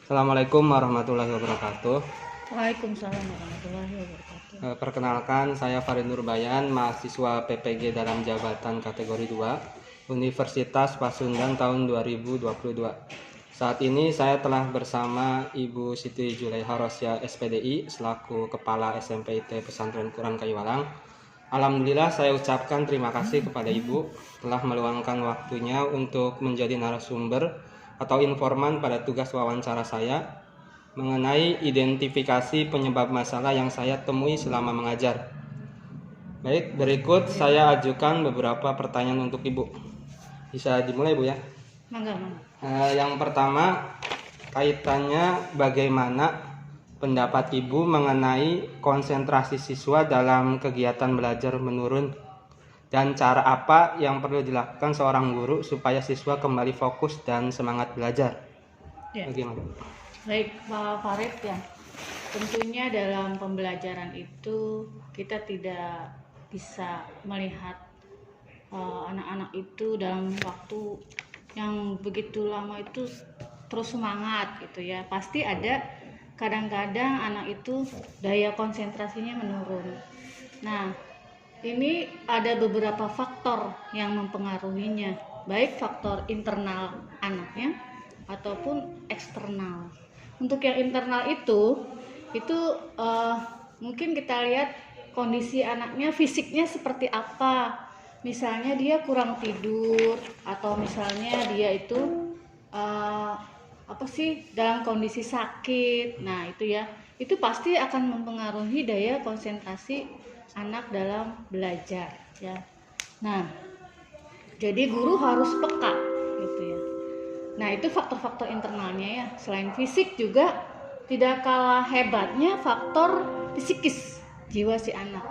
Assalamualaikum warahmatullahi wabarakatuh. Waalaikumsalam warahmatullahi wabarakatuh. Perkenalkan, saya Farid Nurbayan, mahasiswa PPG dalam jabatan kategori 2, Universitas Pasundan tahun 2022. Saat ini saya telah bersama Ibu Siti Julaiha Rosya SPDI selaku Kepala SMPIT Pesantren Quran Kayuwalang. Alhamdulillah saya ucapkan terima kasih kepada Ibu telah meluangkan waktunya untuk menjadi narasumber atau informan pada tugas wawancara saya mengenai identifikasi penyebab masalah yang saya temui selama mengajar. Baik, berikut saya ajukan beberapa pertanyaan untuk Ibu. Bisa dimulai, Bu, ya? Mangga. Yang pertama, kaitannya bagaimana pendapat Ibu mengenai konsentrasi siswa dalam kegiatan belajar menurun dan cara apa yang perlu dilakukan seorang guru supaya siswa kembali fokus dan semangat belajar. Ya. Bagaimana? Baik, Pak Farid, ya. Tentunya dalam pembelajaran itu kita tidak bisa melihat anak-anak itu dalam waktu yang begitu lama itu terus semangat gitu ya. Pasti ada kadang-kadang anak itu daya konsentrasinya menurun. Nah, ini ada beberapa faktor yang mempengaruhinya, baik faktor internal anaknya ataupun eksternal. Untuk yang internal itu mungkin kita lihat kondisi anaknya, fisiknya seperti apa. Misalnya dia kurang tidur, atau misalnya dia itu dalam kondisi sakit. Nah itu ya, itu pasti akan mempengaruhi daya konsentrasi anak dalam belajar ya. Nah jadi guru harus peka gitu ya. Nah itu faktor-faktor internalnya ya. Selain fisik juga tidak kalah hebatnya faktor psikis jiwa si anak.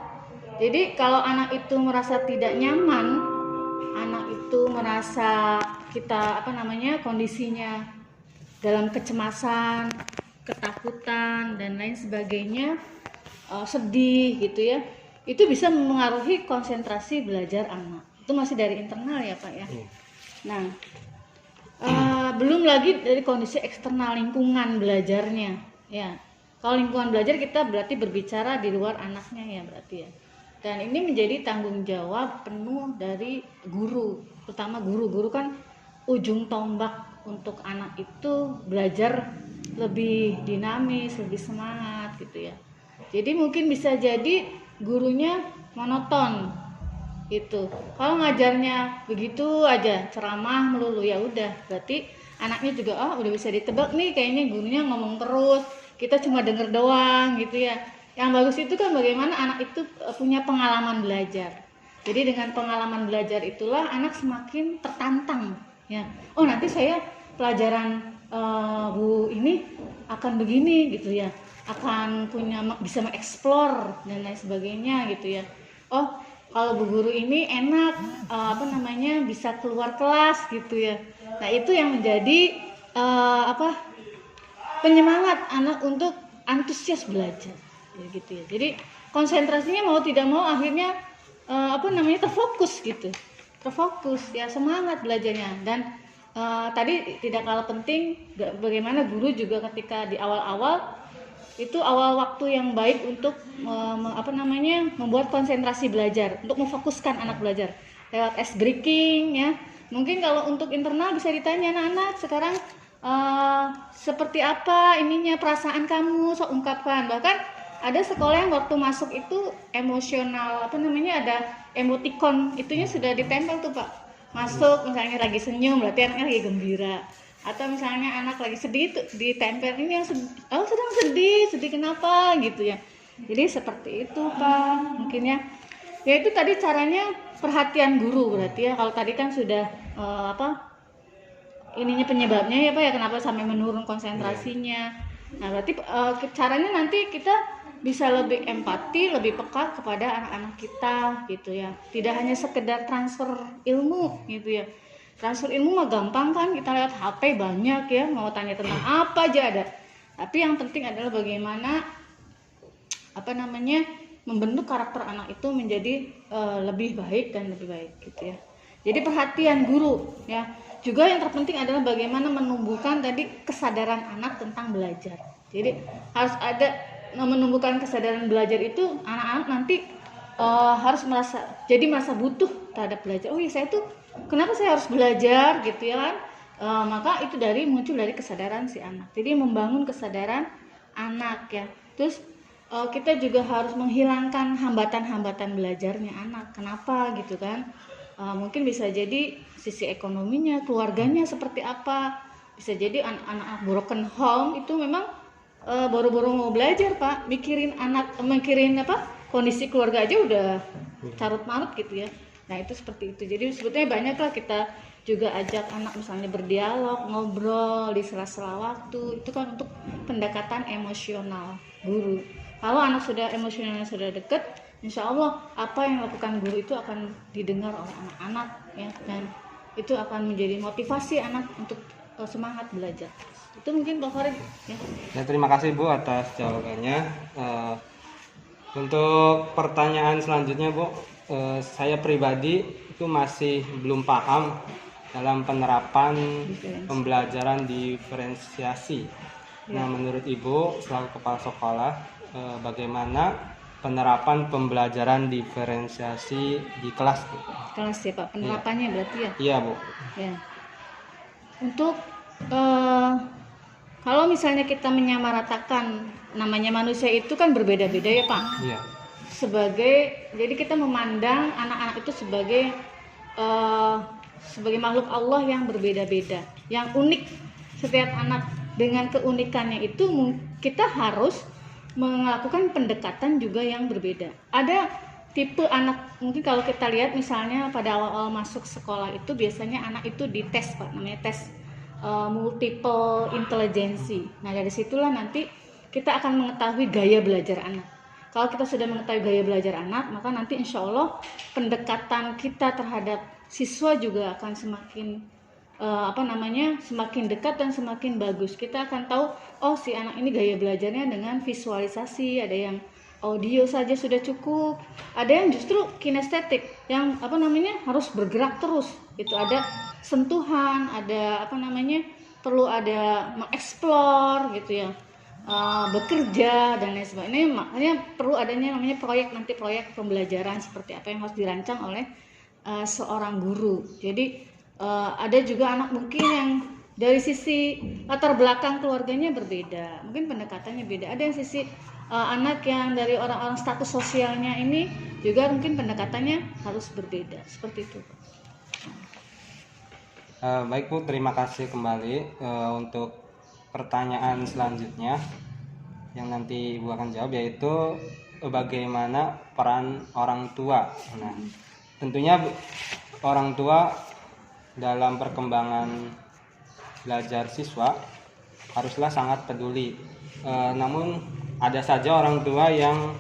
Jadi kalau anak itu merasa tidak nyaman, anak itu merasa kondisinya dalam kecemasan, ketakutan dan lain sebagainya, sedih gitu ya, itu bisa mempengaruhi konsentrasi belajar anak. Itu masih dari internal ya Pak ya. Nah belum lagi dari kondisi eksternal, lingkungan belajarnya ya. Kalau lingkungan belajar kita berarti berbicara di luar anaknya ya berarti ya. Dan ini menjadi tanggung jawab penuh dari guru, terutama guru kan ujung tombak untuk anak itu belajar lebih dinamis, lebih semangat gitu ya. Jadi mungkin bisa jadi gurunya monoton gitu. Kalau ngajarnya begitu aja, ceramah melulu, ya udah berarti anaknya juga udah bisa ditebak nih, kayaknya gurunya ngomong terus, kita cuma denger doang gitu ya. Yang bagus itu kan bagaimana anak itu punya pengalaman belajar. Jadi dengan pengalaman belajar itulah anak semakin tertantang ya. Oh nanti saya pelajaran Bu ini akan begini gitu ya, akan bisa mengeksplor dan lain sebagainya gitu ya. Oh kalau bu guru ini enak bisa keluar kelas gitu ya. Nah itu yang menjadi penyemangat anak untuk antusias belajar gitu ya. Jadi konsentrasinya mau tidak mau akhirnya terfokus gitu, terfokus ya, semangat belajarnya. Dan tadi tidak kalah penting bagaimana guru juga ketika di awal-awal itu awal waktu yang baik untuk membuat konsentrasi belajar, untuk memfokuskan anak belajar lewat ice breaking ya. Mungkin kalau untuk internal bisa ditanya anak-anak sekarang seperti apa ininya perasaan kamu, sok ungkapkan. Bahkan ada sekolah yang waktu masuk itu emosional ada emoticon, itunya sudah ditempel tuh Pak. Masuk misalnya lagi senyum berarti anaknya lagi gembira, atau misalnya anak lagi sedih itu ditempel ini yang sedang sedih kenapa gitu ya. Jadi seperti itu Pak mungkin ya. Ya itu tadi caranya perhatian guru berarti ya. Kalau tadi kan sudah penyebabnya ya Pak ya, kenapa sampai menurun konsentrasinya. Nah berarti caranya nanti kita bisa lebih empati, lebih peka kepada anak-anak kita gitu ya. Tidak hanya sekedar transfer ilmu gitu ya. Transfer ilmu mah gampang kan, kita lihat HP banyak ya, mau tanya tentang apa aja ada. Tapi yang penting adalah bagaimana membentuk karakter anak itu menjadi lebih baik dan lebih baik gitu ya. Jadi perhatian guru ya. Juga yang terpenting adalah bagaimana menumbuhkan tadi kesadaran anak tentang belajar. Jadi harus ada menumbuhkan kesadaran belajar itu, anak-anak nanti harus merasa butuh terhadap belajar. Oh iya, saya tuh kenapa saya harus belajar gitu ya kan? Maka itu muncul dari kesadaran si anak. Jadi membangun kesadaran anak ya. Terus kita juga harus menghilangkan hambatan-hambatan belajarnya anak. Kenapa gitu kan? Mungkin bisa jadi sisi ekonominya, keluarganya seperti apa. Bisa jadi anak-anak broken home itu memang baru-baru mau belajar Pak, mikirin kondisi keluarga aja udah carut marut gitu ya. Nah itu seperti itu. Jadi sebetulnya banyaklah kita juga ajak anak misalnya berdialog, ngobrol di sela-sela waktu. Itu kan untuk pendekatan emosional guru. Kalau anak sudah emosionalnya sudah dekat, insya Allah apa yang dilakukan guru itu akan didengar oleh anak-anak ya, dan itu akan menjadi motivasi anak untuk semangat belajar. Itu mungkin Pak Farid ya. Ya, terima kasih Bu atas jawabannya. Untuk pertanyaan selanjutnya Bu, saya pribadi itu masih belum paham dalam penerapan pembelajaran diferensiasi. Nah, menurut Ibu selaku kepala sekolah, bagaimana penerapan pembelajaran diferensiasi di kelas? Kelas ya Pak, penerapannya berarti ya? Iya Bu. Ya. Untuk kalau misalnya kita menyamaratakan, namanya manusia itu kan berbeda-beda ya Pak. Iya. Jadi kita memandang anak-anak itu sebagai makhluk Allah yang berbeda-beda, yang unik. Setiap anak dengan keunikannya itu kita harus melakukan pendekatan juga yang berbeda. Ada tipe anak, mungkin kalau kita lihat misalnya pada awal-awal masuk sekolah itu biasanya anak itu dites Pak, namanya tes multiple intelligency. Nah dari situlah nanti kita akan mengetahui gaya belajar anak. Kalau kita sudah mengetahui gaya belajar anak, maka nanti insya Allah pendekatan kita terhadap siswa juga akan semakin semakin dekat dan semakin bagus. Kita akan tahu, oh si anak ini gaya belajarnya dengan visualisasi, ada yang audio saja sudah cukup, ada yang justru kinestetik, yang harus bergerak terus. Itu ada sentuhan, ada perlu ada mengeksplor gitu ya, bekerja dan lain sebagainya. Makanya perlu adanya proyek pembelajaran seperti apa yang harus dirancang oleh seorang guru. Jadi ada juga anak mungkin yang dari sisi latar belakang keluarganya berbeda, mungkin pendekatannya beda. Ada yang sisi anak yang dari orang-orang status sosialnya ini juga mungkin pendekatannya harus berbeda, seperti itu. Baik Bu, terima kasih kembali. Untuk pertanyaan selanjutnya yang nanti Ibu akan jawab, yaitu bagaimana peran orang tua. Nah, tentunya orang tua dalam perkembangan belajar siswa haruslah sangat peduli. Namun ada saja orang tua yang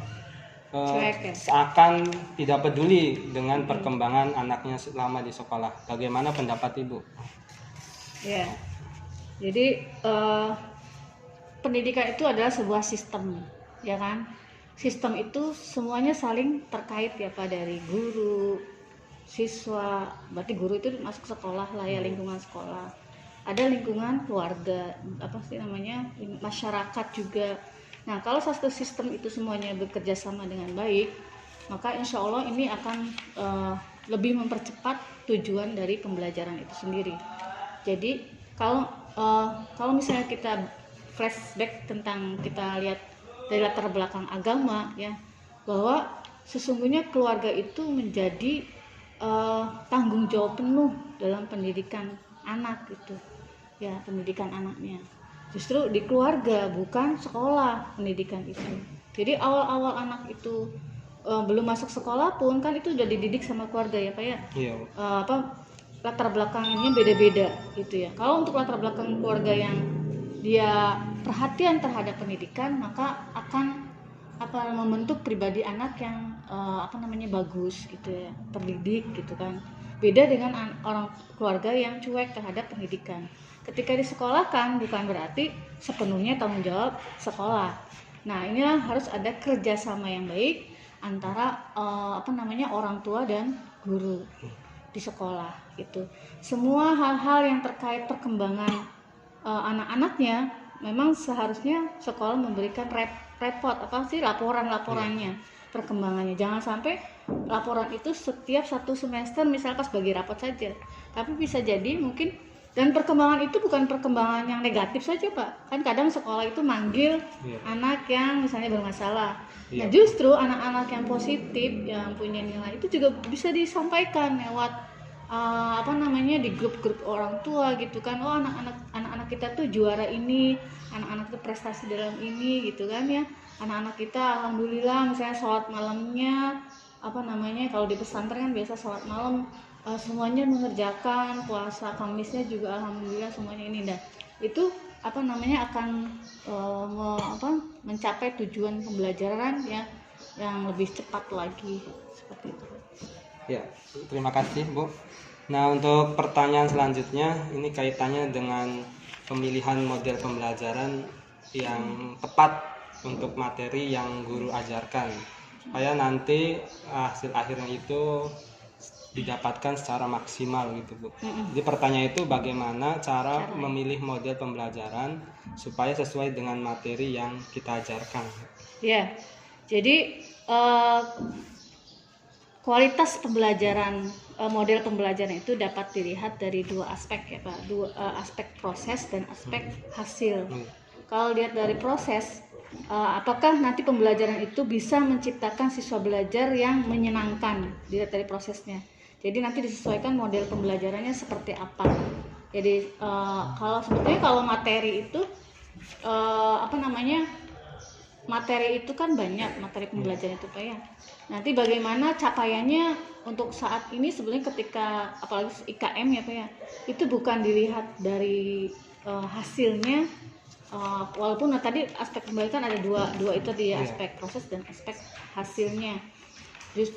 seakan tidak peduli dengan perkembangan anaknya selama di sekolah. Bagaimana pendapat Ibu? Ya, jadi pendidikan itu adalah sebuah sistem, ya kan? Sistem itu semuanya saling terkait ya Pak, dari guru, siswa, berarti guru itu masuk sekolah lah ya, lingkungan sekolah. Ada lingkungan keluarga, masyarakat juga. Nah, kalau satu sistem itu semuanya bekerja sama dengan baik, maka insya Allah ini akan lebih mempercepat tujuan dari pembelajaran itu sendiri. Jadi kalau misalnya kita flashback tentang kita lihat dari latar belakang agama ya, bahwa sesungguhnya keluarga itu menjadi tanggung jawab penuh dalam pendidikan anak gitu ya, pendidikan anaknya. Justru di keluarga, bukan sekolah pendidikan itu. Jadi awal-awal anak itu belum masuk sekolah pun kan itu udah dididik sama keluarga ya Pak ya. Iya. Latar belakangnya beda-beda gitu ya. Kalau untuk latar belakang keluarga yang dia perhatian terhadap pendidikan, maka akan membentuk pribadi anak yang bagus gitu ya, terdidik gitu kan. Beda dengan orang keluarga yang cuek terhadap pendidikan. Ketika disekolahkan bukan berarti sepenuhnya tanggung jawab sekolah. Nah, inilah harus ada kerjasama yang baik antara orang tua dan guru. di sekolah gitu. Semua hal-hal yang terkait perkembangan anak-anaknya memang seharusnya sekolah memberikan report apa sih laporannya perkembangannya. Jangan sampai laporan itu setiap satu semester misal pas bagi rapot saja, tapi bisa jadi mungkin, dan perkembangan itu bukan perkembangan yang negatif saja Pak, kan kadang sekolah itu manggil anak yang misalnya bermasalah. Nah justru anak-anak yang positif yang punya nilai itu juga bisa disampaikan lewat di grup-grup orang tua gitu kan. Oh anak-anak kita tuh juara ini, anak-anak itu prestasi dalam ini gitu kan ya. Anak-anak kita alhamdulillah misalnya sholat malamnya kalau di pesantren kan biasa sholat malam semuanya mengerjakan, puasa Kamisnya juga alhamdulillah semuanya ini, dan itu akan mencapai tujuan pembelajaran ya yang lebih cepat lagi seperti itu. Ya, terima kasih Bu. Nah, untuk pertanyaan selanjutnya ini kaitannya dengan pemilihan model pembelajaran yang tepat untuk materi yang guru ajarkan, supaya nanti hasil akhirnya itu didapatkan secara maksimal gitu Bu. Jadi pertanyaan itu bagaimana cara memilih model pembelajaran supaya sesuai dengan materi yang kita ajarkan. Ya, jadi kualitas pembelajaran, model pembelajaran itu dapat dilihat dari dua aspek ya Pak, aspek proses dan aspek hasil. Kalau lihat dari proses, apakah nanti pembelajaran itu bisa menciptakan siswa belajar yang menyenangkan, dilihat dari prosesnya. Jadi nanti disesuaikan model pembelajarannya seperti apa. Jadi kalau materi itu materi itu kan banyak, materi pembelajaran itu Pak ya. Nanti bagaimana capaiannya untuk saat ini sebenarnya ketika apalagi IKM ya Pak ya, itu bukan dilihat dari hasilnya, walaupun tadi aspek pembelajaran ada dua itu di aspek proses dan aspek hasilnya.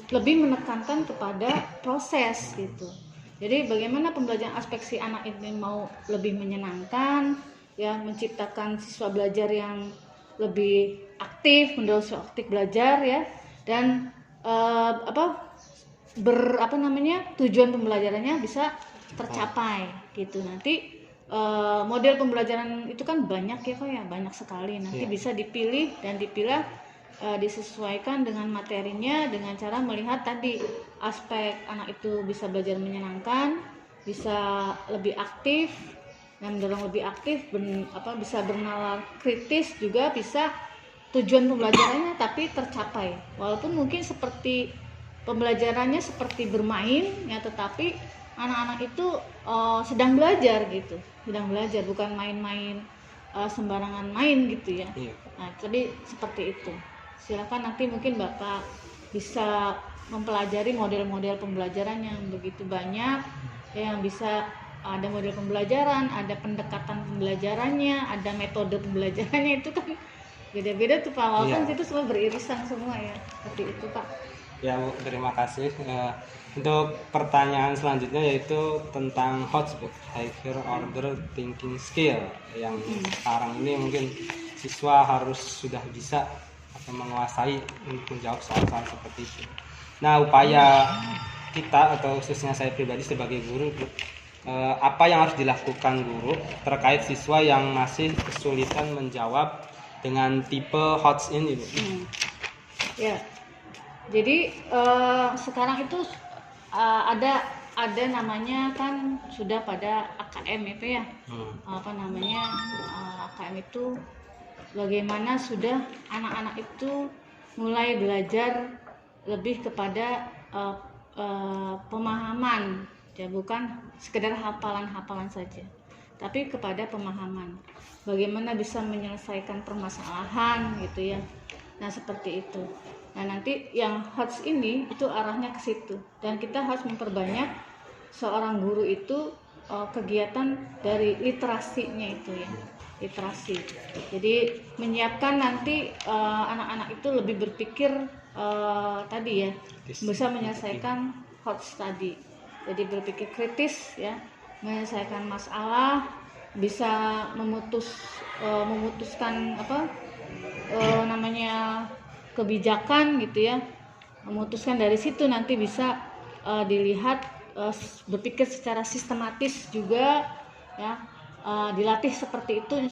Lebih menekankan kepada proses gitu. Jadi bagaimana pembelajaran aspek si anak ini mau lebih menyenangkan ya, menciptakan siswa belajar yang lebih aktif, mendorong aktif belajar ya, dan tujuan pembelajarannya bisa tercapai gitu. Nanti model pembelajaran itu kan banyak ya Pak ya, banyak sekali. Nanti bisa dipilih dan disesuaikan dengan materinya, dengan cara melihat tadi aspek anak itu bisa belajar menyenangkan, bisa lebih aktif dan mendorong lebih aktif, bisa bernalar kritis, juga bisa tujuan pembelajarannya tapi tercapai, walaupun mungkin seperti pembelajarannya seperti bermain ya, tetapi anak-anak itu sedang belajar gitu, bukan main-main sembarangan main gitu ya. Nah jadi seperti itu. Silakan nanti mungkin Bapak bisa mempelajari model-model pembelajaran yang begitu banyak ya, yang bisa ada model pembelajaran, ada pendekatan pembelajarannya, ada metode pembelajarannya, itu kan beda-beda tuh Pak, walaupun itu semua beririsan semua ya, seperti itu Pak. Ya Bu, terima kasih. Untuk pertanyaan selanjutnya yaitu tentang HOTS Bu, Higher Order Thinking Skill, yang sekarang ini mungkin siswa harus sudah bisa atau menguasai untuk menjawab soal-soal seperti itu. Nah, upaya kita atau khususnya saya pribadi sebagai guru, apa yang harus dilakukan guru terkait siswa yang masih kesulitan menjawab dengan tipe HOTS ini Bu? Ya, jadi sekarang itu ada namanya kan sudah pada AKM itu ya, AKM itu bagaimana sudah anak-anak itu mulai belajar lebih kepada pemahaman ya, bukan sekedar hafalan-hafalan saja, tapi kepada pemahaman, bagaimana bisa menyelesaikan permasalahan gitu ya. Nah seperti itu. Nah nanti yang HOTS ini itu arahnya ke situ, dan kita harus memperbanyak seorang guru itu kegiatan dari literasinya itu ya, literasi. Jadi menyiapkan nanti anak-anak itu lebih berpikir tadi ya, bisa menyelesaikan HOTS tadi. Jadi berpikir kritis ya, menyelesaikan masalah, bisa memutuskan kebijakan gitu ya, memutuskan dari situ. Nanti bisa dilihat berpikir secara sistematis juga ya, dilatih seperti itu